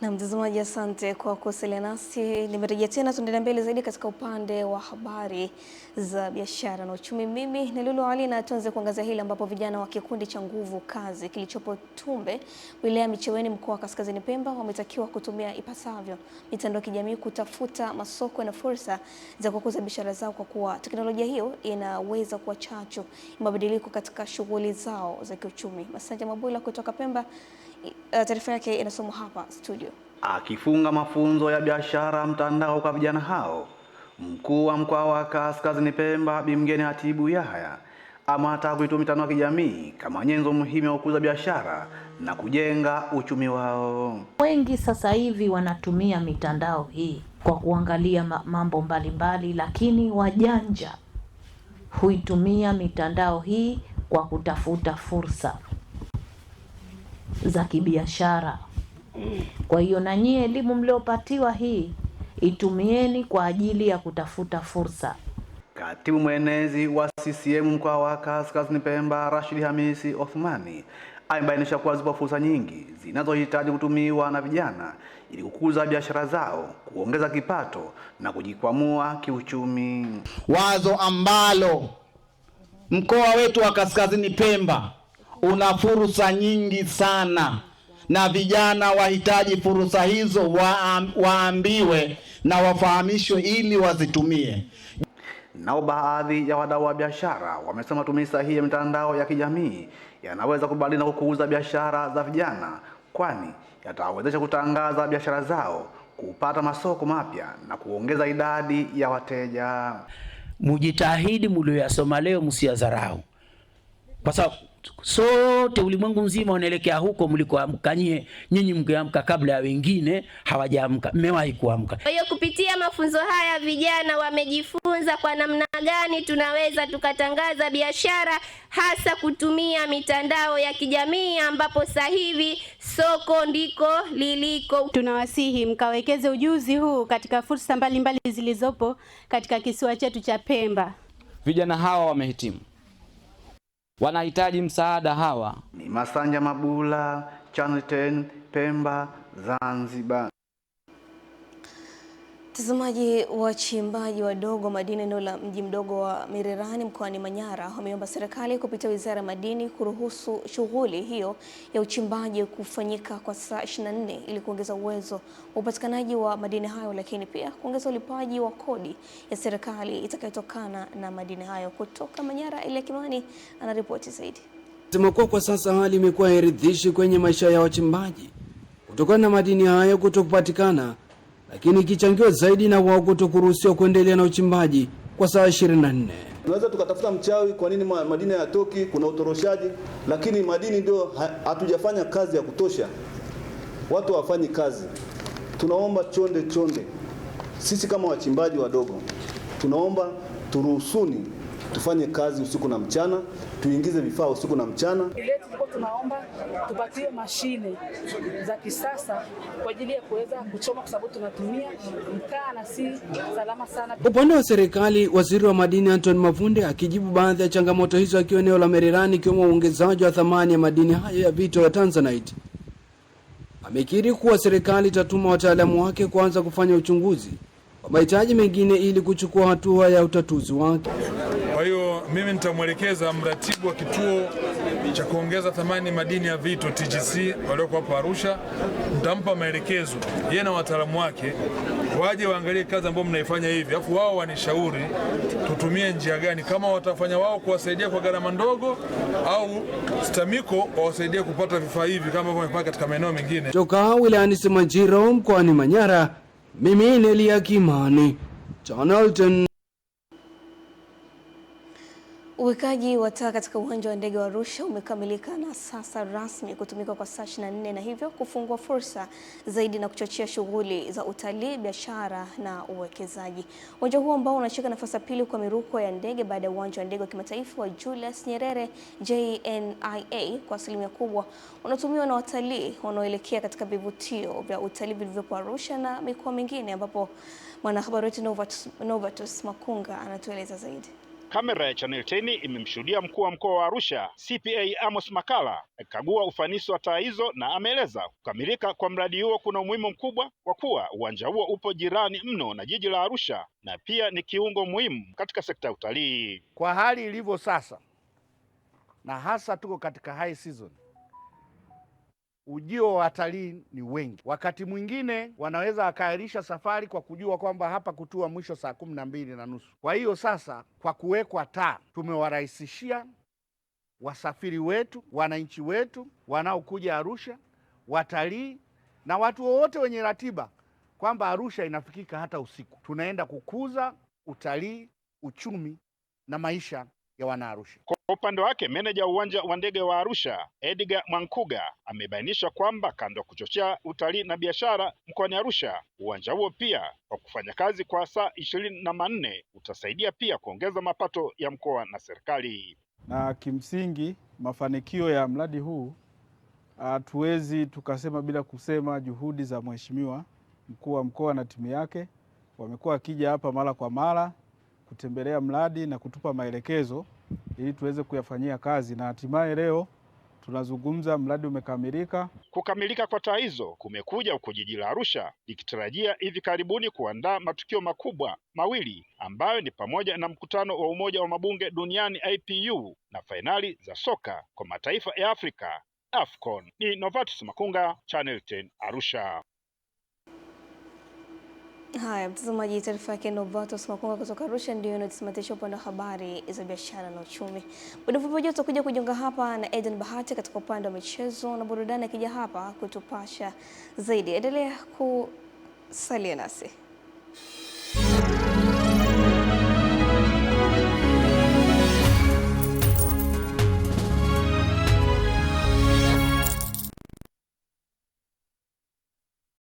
Na mtazamaji, asante kwa kusalia nasi. Nimerejea tena, tuendelee mbele zaidi katika upande wa habari za biashara na uchumi. Mimi ni Lulu Ali na tuanze kuangazia hili ambapo vijana wa kikundi cha Nguvu Kazi kilichopo Tumbe, wilaya Micheweni, mkoa wa Kaskazini Pemba, wametakiwa kutumia ipasavyo mitandao ya kijamii kutafuta masoko na fursa za kukuza biashara zao, kwa kuwa teknolojia hiyo inaweza kuwa chachu ya mabadiliko katika shughuli zao za kiuchumi. Masanja Mabula kutoka Pemba, taarifa yake inasomwa hapa studio. Akifunga mafunzo ya biashara mtandao kwa vijana hao, mkuu wa mkoa wa Kaskazini Pemba Bi Mgeni Hatibu Yahya amewataka kuitumia mitandao ya kijamii kama nyenzo muhimu ya kukuza biashara na kujenga uchumi wao. Wengi sasa hivi wanatumia mitandao hii kwa kuangalia mambo mbalimbali, lakini wajanja huitumia mitandao hii kwa kutafuta fursa za kibiashara. Kwa hiyo na nyie elimu mliopatiwa hii itumieni kwa ajili ya kutafuta fursa. Katibu mwenezi wa CCM mkoa wa Kaskazini Pemba Rashid Hamisi Othmani amebainisha kuwa zipo fursa nyingi zinazohitaji kutumiwa na vijana ili kukuza biashara zao, kuongeza kipato na kujikwamua kiuchumi. Wazo ambalo mkoa wetu wa Kaskazini Pemba una fursa nyingi sana, na vijana wahitaji fursa hizo waambiwe na wafahamishwe ili wazitumie. Nao baadhi ya wadau wa biashara wamesema matumizi sahihi ya mitandao ya kijamii yanaweza kubadili na kukuza biashara za vijana, kwani yatawezesha kutangaza biashara zao, kupata masoko mapya na kuongeza idadi ya wateja. Mujitahidi mlioyasoma leo msiyadharau, kwa sababu sote ulimwengu mzima unaelekea huko mlikoamka nyinyi, mngeamka kabla ya wengine hawajaamka, mmewahi kuamka. Kwa hiyo kupitia mafunzo haya vijana wamejifunza kwa namna gani tunaweza tukatangaza biashara, hasa kutumia mitandao ya kijamii ambapo sasa hivi soko ndiko liliko. Tunawasihi mkawekeze ujuzi huu katika fursa mbalimbali zilizopo katika kisiwa chetu cha Pemba. Vijana hawa wamehitimu, wanahitaji msaada hawa. Ni Masanja Mabula, Channel 10, Pemba, Zanzibar. Mtazamaji, wachimbaji wadogo madini eneo la mji mdogo wa Mirerani mkoani Manyara wameomba serikali kupitia Wizara ya Madini kuruhusu shughuli hiyo ya uchimbaji kufanyika kwa saa 24 ili kuongeza uwezo wa upatikanaji wa madini hayo, lakini pia kuongeza ulipaji wa kodi ya serikali itakayotokana na madini hayo. Kutoka Manyara, Elia Kimani anaripoti zaidi. Sema kwa sasa hali imekuwa hairidhishi kwenye maisha ya wachimbaji kutokana na madini hayo kutokupatikana, lakini ikichangiwa zaidi na wao kutokuruhusiwa kuendelea na uchimbaji kwa saa 24. Tunaweza tukatafuta mchawi, kwa nini madini hayatoki? Kuna utoroshaji, lakini madini ndio hatujafanya kazi ya kutosha. Watu hawafanyi kazi. Tunaomba chonde, sisi kama wachimbaji wadogo tunaomba turuhusuni tufanye kazi usiku na mchana, tuingize vifaa usiku na mchana. Ile tunaomba tupatie mashine za kisasa kwa ajili ya kuweza kuchoma, kwa sababu tunatumia mkaa na si salama sana. Upande wa serikali, waziri wa madini Anton Mavunde akijibu baadhi ya changamoto hizo akiwa eneo la Mererani, ikiwemo uongezaji wa thamani ya madini hayo ya vito ya Tanzanite, amekiri kuwa serikali itatuma wataalamu wake kuanza kufanya uchunguzi wa mahitaji mengine ili kuchukua hatua ya utatuzi wake. Kwa hiyo mimi nitamwelekeza mratibu wa kituo cha kuongeza thamani madini ya vito TGC walioko hapo Arusha, nitampa maelekezo yeye na wataalamu wake waje waangalie kazi ambayo mnaifanya hivi, afu wao wanishauri tutumie njia gani, kama watafanya wao kuwasaidia kwa gharama ndogo au STAMICO wawasaidie kupata vifaa hivi kama wamepata katika maeneo mengine. Toka wilayani Simanjiro mkoani Manyara, mimi ni Elia Kimani, Channel 10. Uwekaji wa taa katika uwanja wa ndege wa Arusha umekamilika na sasa rasmi kutumika kwa saa 24, na hivyo kufungua fursa zaidi na kuchochea shughuli za utalii, biashara na uwekezaji. Uwanja huo ambao unashika nafasi ya pili kwa miruko ya ndege baada ya uwanja wa ndege wa kimataifa wa Julius Nyerere JNIA, kwa asilimia kubwa unatumiwa na watalii wanaoelekea katika vivutio vya utalii vilivyopo Arusha na mikoa mingine, ambapo mwanahabari wetu Novatus Makunga anatueleza zaidi. Kamera ya Channel 10 imemshuhudia mkuu wa mkoa wa Arusha CPA Amos Makalla akikagua ufanisi wa taa hizo, na ameeleza kukamilika kwa mradi huo kuna umuhimu mkubwa kwa kuwa uwanja huo upo jirani mno na jiji la Arusha na pia ni kiungo muhimu katika sekta ya utalii. Kwa hali ilivyo sasa, na hasa tuko katika high season, ujio wa watalii ni wengi. Wakati mwingine wanaweza wakaahirisha safari kwa kujua kwamba hapa kutua mwisho saa 12:30. Kwa hiyo sasa, kwa kuwekwa taa, tumewarahisishia wasafiri wetu, wananchi wetu wanaokuja Arusha, watalii na watu wote wenye ratiba kwamba Arusha inafikika hata usiku. Tunaenda kukuza utalii, uchumi na maisha ya Wanaarusha. Kwa upande wake, meneja uwanja wa ndege wa Arusha Edgar Mwankuga amebainisha kwamba kando ya kuchochea utalii na biashara mkoani Arusha, uwanja huo pia kwa kufanya kazi kwa saa 24 utasaidia pia kuongeza mapato ya mkoa na serikali. Na kimsingi mafanikio ya mradi huu hatuwezi tukasema bila kusema juhudi za Mheshimiwa mkuu wa mkoa na timu yake. Wamekuwa wakija hapa mara kwa mara kutembelea mradi na kutupa maelekezo ili tuweze kuyafanyia kazi, na hatimaye leo tunazungumza mradi umekamilika. Kukamilika kwa taa hizo kumekuja huko jiji la Arusha likitarajia hivi karibuni kuandaa matukio makubwa mawili ambayo ni pamoja na mkutano wa Umoja wa Mabunge Duniani IPU na fainali za soka kwa mataifa ya Afrika AFCON. Ni Novatus Makunga, Channel 10 Arusha. Haya, mtazamaji, taarifa yake Novatus Makunga kutoka Arusha ndio inatamatisha upande wa habari za biashara na uchumi. Muda mfupi ujao tutakuja kujiunga hapa na Eden Bahati katika upande wa michezo na burudani, akija hapa kutupasha zaidi. Endelea kusalia nasi.